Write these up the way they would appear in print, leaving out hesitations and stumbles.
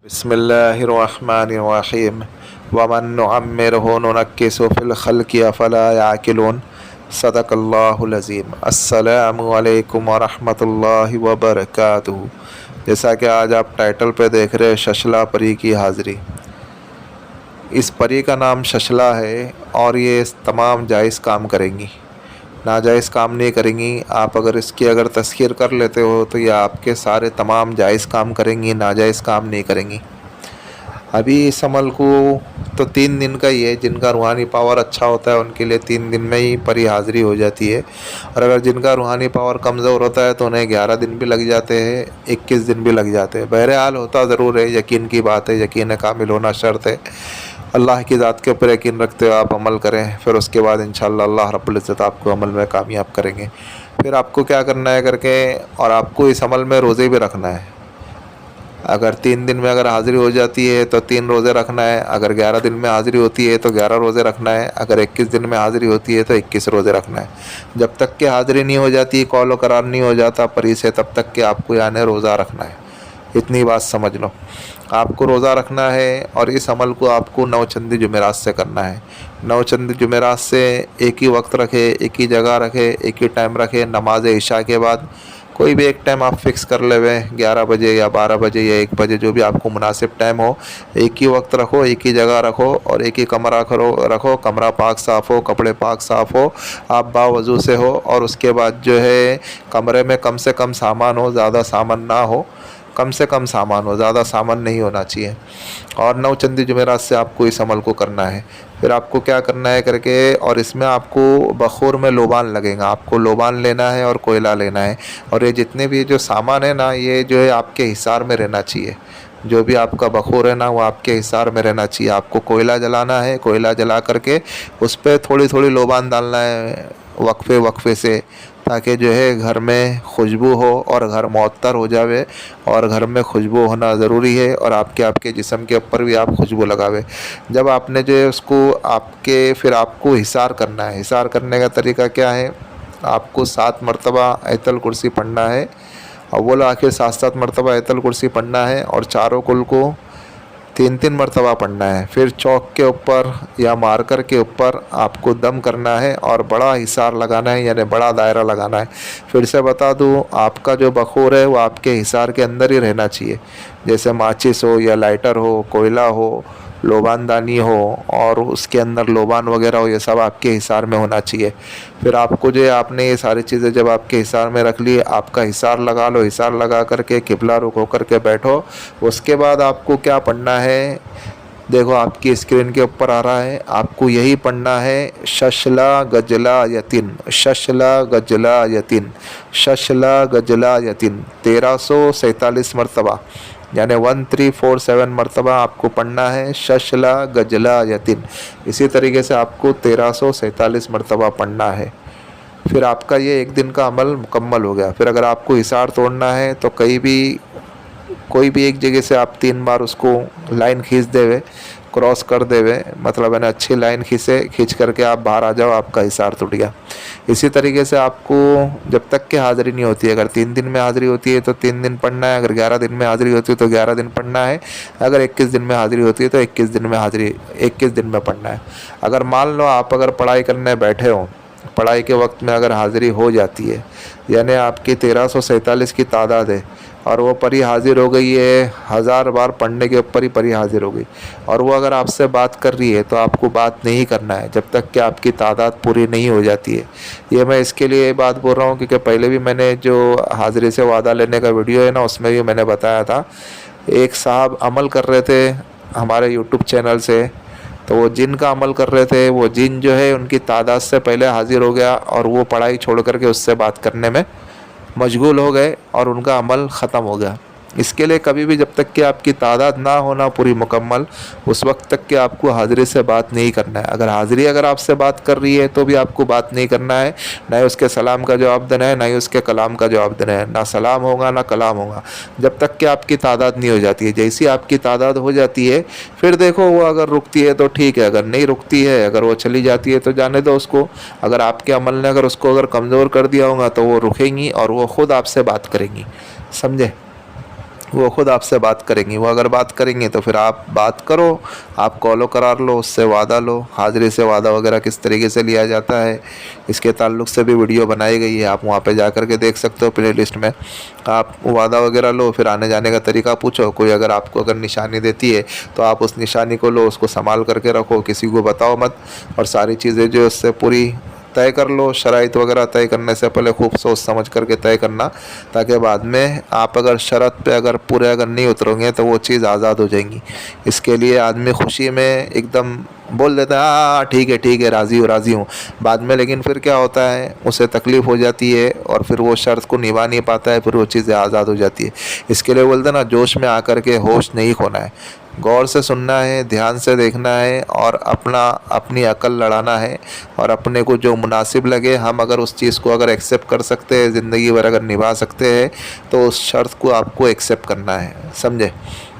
بسم اللہ الرحمن الرحیم ومن نعمرہ ننکسہ فی الخلق افلا یعقلون صدق اللہ العظیم۔ السلام علیکم ورحمۃ اللہ وبرکاتہ۔ جیسا کہ آج آپ ٹائٹل پہ دیکھ رہے ششلا پری کی حاضری، اس پری کا نام ششلا ہے اور یہ تمام جائز کام کریں گی، ناجائز کام نہیں کریں گی۔ آپ اگر اس کی تذکیر کر لیتے ہو تو یہ آپ کے سارے تمام جائز کام کریں گی، ناجائز کام نہیں کریں گی۔ ابھی اس عمل کو تو 3 دن کا ہی ہے، جن کا روحانی پاور اچھا ہوتا ہے ان کے لیے 3 دن میں ہی پری حاضری ہو جاتی ہے، اور اگر جن کا روحانی پاور کمزور ہوتا ہے تو انہیں 11 دن بھی لگ جاتے ہیں، 21 دن بھی لگ جاتے ہیں۔ بہرحال ہوتا ضرور ہے، یقین کی بات ہے، یقین کامل ہونا شرط ہے۔ اللہ کی ذات کے اوپر یقین رکھتے ہو آپ عمل کریں، پھر اس کے بعد انشاءاللہ اللہ رب العزت آپ کو عمل میں کامیاب کریں گے۔ پھر آپ کو کیا کرنا ہے کر کے، اور آپ کو اس عمل میں روزے بھی رکھنا ہے۔ اگر 3 دن میں اگر حاضری ہو جاتی ہے تو 3 روزے رکھنا ہے، اگر 11 دن میں حاضری ہوتی ہے تو 11 روزے رکھنا ہے، اگر 21 دن میں حاضری ہوتی ہے تو 21 روزے رکھنا ہے۔ جب تک کہ حاضری نہیں ہو جاتی، قول و قرار نہیں ہو جاتا پری سے، تب تک کہ آپ کو یعنی روزہ رکھنا ہے۔ اتنی بات سمجھ لو، آپ کو روزہ رکھنا ہے، اور اس عمل کو آپ کو 9 چندی جمعرات سے کرنا ہے۔ 9 چندی جمعرات سے ایک ہی وقت رکھے، ایک ہی جگہ رکھے، ایک ہی ٹائم رکھے، نماز عشاء کے بعد کوئی بھی ایک ٹائم آپ فکس کر لے ہوئے، 11 بجے یا 12 بجے یا 1 بجے، جو بھی آپ کو مناسب ٹائم ہو، ایک ہی وقت رکھو، ایک ہی جگہ رکھو، اور ایک ہی کمرہ رکھو، کمرہ پاک صاف ہو، کپڑے پاک صاف ہو، آپ باوضو سے ہو، اور اس کے بعد جو ہے کمرے میں کم سے کم سامان ہو، زیادہ سامان نہ ہو، کم سے کم سامان ہو، زیادہ سامان نہیں ہونا چاہیے۔ اور 9 چندی جمعرات سے آپ کو اس عمل کو کرنا ہے۔ پھر آپ کو کیا کرنا ہے کر کے، اور اس میں آپ کو بخور میں لوبان لگے گا، آپ کو لوبان لینا ہے اور کوئلہ لینا ہے، اور یہ جتنے بھی جو سامان ہے نا، یہ جو ہے آپ کے حصار میں رہنا چاہیے۔ جو بھی آپ کا بخور ہے نا، وہ آپ کے حصار میں رہنا چاہیے۔ آپ کو کوئلہ جلانا ہے، کوئلہ جلا کر کے اس پہ تھوڑی تھوڑی لوبان ڈالنا ہے وقفے وقفے سے، تاکہ جو ہے گھر میں خوشبو ہو اور گھر معطر ہو جاوے، اور گھر میں خوشبو ہونا ضروری ہے، اور آپ کے جسم کے اوپر بھی آپ خوشبو لگاوے۔ جب آپ نے جو ہے اس کو پھر آپ کو حصار کرنا ہے۔ حصار کرنے کا طریقہ کیا ہے، آپ کو 7 مرتبہ آیت الکرسی پڑھنا ہے، اول و آخر 7 مرتبہ آیت الکرسی پڑھنا ہے، اور چاروں کل کو 3 مرتبہ پڑھنا ہے۔ پھر چوک کے اوپر یا مارکر کے اوپر آپ کو دم کرنا ہے، اور بڑا حصار لگانا ہے، یعنی بڑا دائرہ لگانا ہے۔ پھر سے بتا دوں، آپ کا جو بخور ہے وہ آپ کے حصار کے اندر ہی رہنا چاہیے، جیسے ماچس ہو یا لائٹر ہو، کوئلہ ہو، لوبان دانی ہو، اور اس کے اندر لوبان وغیرہ ہو، یہ سب آپ کے حصار میں ہونا چاہیے۔ پھر آپ کو جو ہے، آپ نے یہ ساری چیزیں جب آپ کے حصار میں رکھ لی، آپ کا حصار لگا لو، حصار لگا کر کے قبلہ رخ ہو کر کے بیٹھو۔ اس کے بعد آپ کو کیا پڑھنا ہے، دیکھو آپ کی اسکرین کے اوپر آ رہا ہے، آپ کو یہی پڑھنا ہے، ششلا گجلا یتین، ششلا گجلا یتین، ششلا گجلا یتین، 1347 مرتبہ، یعنی 1347 مرتبہ آپ کو پڑھنا ہے، ششلا گجلا یتین۔ اسی طریقے سے آپ کو 1347 مرتبہ پڑھنا ہے۔ پھر آپ کا یہ 1 دن کا عمل مکمل ہو گیا۔ پھر اگر آپ کو حصار توڑنا ہے تو کوئی بھی ایک جگہ سے آپ 3 بار اس کو لائن کھینچ دے ہوئے، کراس کر دے ہوئے، مطلب ہے نا، اچھی لائن کھینچ کر کے آپ باہر آ جاؤ، آپ کا حصار ٹوٹ گیا۔ اسی طریقے سے آپ کو جب تک کہ حاضری نہیں ہوتی ہے، اگر 3 دن میں حاضری ہوتی ہے تو 3 دن پڑھنا ہے، اگر 11 دن میں حاضری ہوتی ہے تو 11 دن پڑھنا ہے، اگر 21 دن میں حاضری ہوتی ہے تو 21 دن میں پڑھنا ہے۔ اگر مان لو آپ اگر پڑھائی کرنے بیٹھے ہو، پڑھائی کے وقت میں اگر حاضری ہو جاتی ہے، یعنی آپ کی 1347 کی تعداد ہے، اور وہ پری حاضر ہو گئی ہے، 1000 بار پڑھنے کے اوپر ہی پری حاضر ہو گئی، اور وہ اگر آپ سے بات کر رہی ہے تو آپ کو بات نہیں کرنا ہے جب تک کہ آپ کی تعداد پوری نہیں ہو جاتی ہے۔ یہ میں اس کے لیے بات بول رہا ہوں کیونکہ پہلے بھی میں نے جو حاضری سے وعدہ لینے کا ویڈیو ہے نا، اس میں بھی میں نے بتایا تھا، ایک صاحب عمل کر رہے تھے ہمارے یوٹیوب چینل سے، تو وہ جن کا عمل کر رہے تھے، وہ جن جو ہے ان کی تعداد سے پہلے حاضر ہو گیا، اور وہ پڑھائی چھوڑ کر کے اس سے بات کرنے میں مشغول ہو گئے، اور ان کا عمل ختم ہو گیا۔ اس کے لیے کبھی بھی جب تک کہ آپ کی تعداد نہ ہونا پوری مکمل، اس وقت تک کہ آپ کو حاضری سے بات نہیں کرنا ہے۔ اگر حاضری آپ سے بات کر رہی ہے تو بھی آپ کو بات نہیں کرنا ہے، نہ ہی اس کے سلام کا جواب دینا ہے، نہ ہی اس کے کلام کا جواب دینا ہے، نہ سلام ہوگا نہ کلام ہوگا، جب تک کہ آپ کی تعداد نہیں ہو جاتی ہے۔ جیسی آپ کی تعداد ہو جاتی ہے، پھر دیکھو وہ اگر رکتی ہے تو ٹھیک ہے، اگر نہیں رکتی ہے، اگر وہ چلی جاتی ہے تو جانے دو اس کو۔ اگر آپ کے عمل نے اس کو کمزور کر دیا ہوگا تو وہ رکیں گی، اور وہ خود آپ سے بات کریں گی، سمجھے؟ وہ خود آپ سے بات کریں گی. وہ اگر بات کریں گی تو پھر آپ بات کرو, آپ کال و قرار لو, اس سے وعدہ لو. حاضری سے وعدہ وغیرہ کس طریقے سے لیا جاتا ہے اس کے تعلق سے بھی ویڈیو بنائی گئی ہے, آپ وہاں پہ جا کر کے دیکھ سکتے ہو پلے لسٹ میں. آپ وعدہ وغیرہ لو, پھر آنے جانے کا طریقہ پوچھو. کوئی اگر آپ کو اگر نشانی دیتی ہے تو آپ اس نشانی کو لو, اس کو سنبھال کر کے رکھو, کسی کو بتاؤ مت, اور ساری چیزیں جو اس سے پوری طے کر لو. شرائط وغیرہ طے کرنے سے پہلے خوب سوچ سمجھ کر کے طے کرنا, تاکہ بعد میں آپ اگر شرط پہ اگر پورے اگر نہیں اترو گے تو وہ چیز آزاد ہو جائیں گی. اس کے لیے آدمی خوشی میں ایک دم بول دیتا ہے ہاں ٹھیک ہے راضی ہوں, بعد میں لیکن پھر کیا ہوتا ہے, اسے تکلیف ہو جاتی ہے اور پھر وہ شرط کو نبھا نہیں پاتا ہے, پھر وہ چیزیں آزاد ہو جاتی ہے. اس کے لیے بولتے ہیں نا, جوش میں آ کر کے ہوش نہیں کھونا ہے, غور سے سننا ہے, دھیان سے دیکھنا ہے, اور اپنی عقل لڑانا ہے, اور اپنے کو جو مناسب لگے, ہم اگر اس چیز کو اگر ایکسیپٹ کر سکتے ہیں, زندگی بھر اگر نبھا سکتے ہیں, تو اس شرط کو آپ کو ایکسیپٹ کرنا ہے. سمجھے؟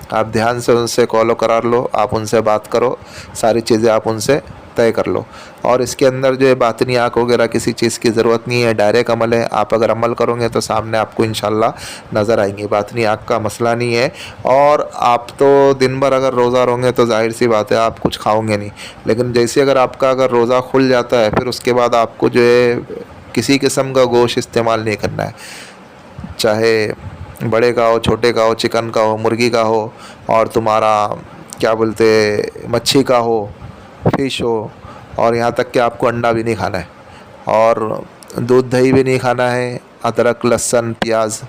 آپ دھیان سے ان سے کال و قرار لو, آپ ان سے بات کرو, ساری چیزیں آپ ان سے طے کر لو. اور اس کے اندر جو ہے باطنی آنکھ وغیرہ کسی چیز کی ضرورت نہیں ہے, ڈائریکٹ عمل ہے. آپ اگر عمل کرو گے تو سامنے آپ کو انشاءاللہ نظر آئیں گے. باطنی آنکھ کا مسئلہ نہیں ہے. اور آپ تو دن بھر اگر روزہ رہو گے تو ظاہر سی بات ہے آپ کچھ کھاؤ گے نہیں, لیکن جیسے اگر آپ کا اگر روزہ کھل جاتا ہے, پھر اس کے بعد آپ کو جو ہے کسی قسم کا گوشت استعمال نہیں کرنا ہے, چاہے بڑے کا ہو, چھوٹے کا ہو, چکن کا ہو, مرغی کا ہو, اور تمہارا کیا بولتے مچھی کا ہو, فش ہو, اور یہاں تک کہ آپ کو انڈا بھی نہیں کھانا ہے, اور دودھ دہی بھی نہیں کھانا ہے. ادرک, لہسن, پیاز,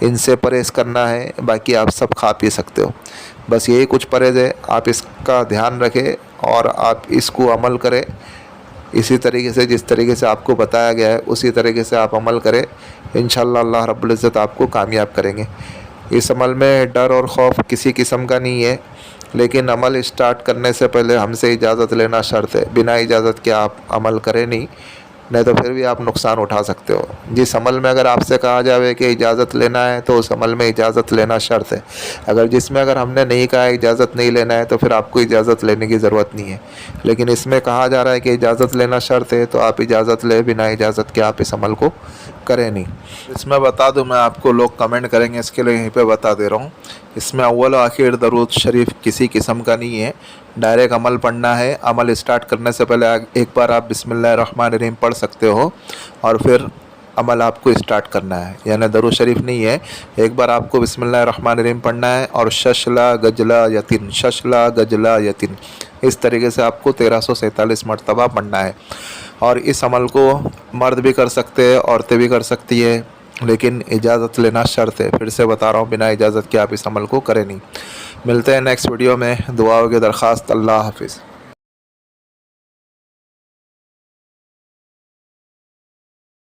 ان سے پرہیز کرنا ہے. باقی آپ سب کھا پی سکتے ہو. بس یہی کچھ پرہیز ہے, آپ اس کا دھیان رکھیں اور آپ اس کو عمل کریں اسی طریقے سے, جس طریقے سے آپ کو بتایا گیا ہے اسی طریقے سے آپ عمل کریں. انشاءاللہ اللہ رب العزت آپ کو کامیاب کریں گے. اس عمل میں ڈر اور خوف کسی قسم کا نہیں ہے, لیکن عمل اسٹارٹ کرنے سے پہلے ہم سے اجازت لینا شرط ہے. بنا اجازت کے آپ عمل کریں نہیں تو پھر بھی آپ نقصان اٹھا سکتے ہو. جس عمل میں اگر آپ سے کہا جاوے کہ اجازت لینا ہے تو اس عمل میں اجازت لینا شرط ہے. اگر جس میں اگر ہم نے نہیں کہا اجازت نہیں لینا ہے تو پھر آپ کو اجازت لینے کی ضرورت نہیں ہے. لیکن اس میں کہا جا رہا ہے کہ اجازت لینا شرط ہے, تو آپ اجازت لیں, بنا اجازت کے آپ اس عمل کو کریں نہیں. اس میں بتا دوں, میں آپ کو لوگ کمنٹ کریں گے, اس کے لیے یہیں پہ بتا دے رہا ہوں. اس میں اول و آخر درود شریف کسی قسم کا نہیں ہے, ڈائریکٹ عمل پڑھنا ہے. عمل اسٹارٹ کرنے سے پہلے ایک بار آپ بسم اللہ الرحمن الرحیم پڑھ سکتے ہو, اور پھر عمل آپ کو اسٹارٹ کرنا ہے. یعنی درود شریف نہیں ہے, ایک بار آپ کو بسم اللہ الرحمن الرحیم پڑھنا ہے, اور ششلا گجلا یتین, ششلا گجلا یتین, اس طریقے سے آپ کو 1347 مرتبہ پڑھنا ہے. اور اس عمل کو مرد بھی کر سکتے ہیں, عورتیں بھی کر سکتی ہے, لیکن اجازت لینا شرط ہے. پھر سے بتا رہا ہوں, بنا اجازت کے آپ اس عمل کو کریں نہیں. ملتے ہیں نیکسٹ ویڈیو میں. دعاؤں کی درخواست. اللہ حافظ.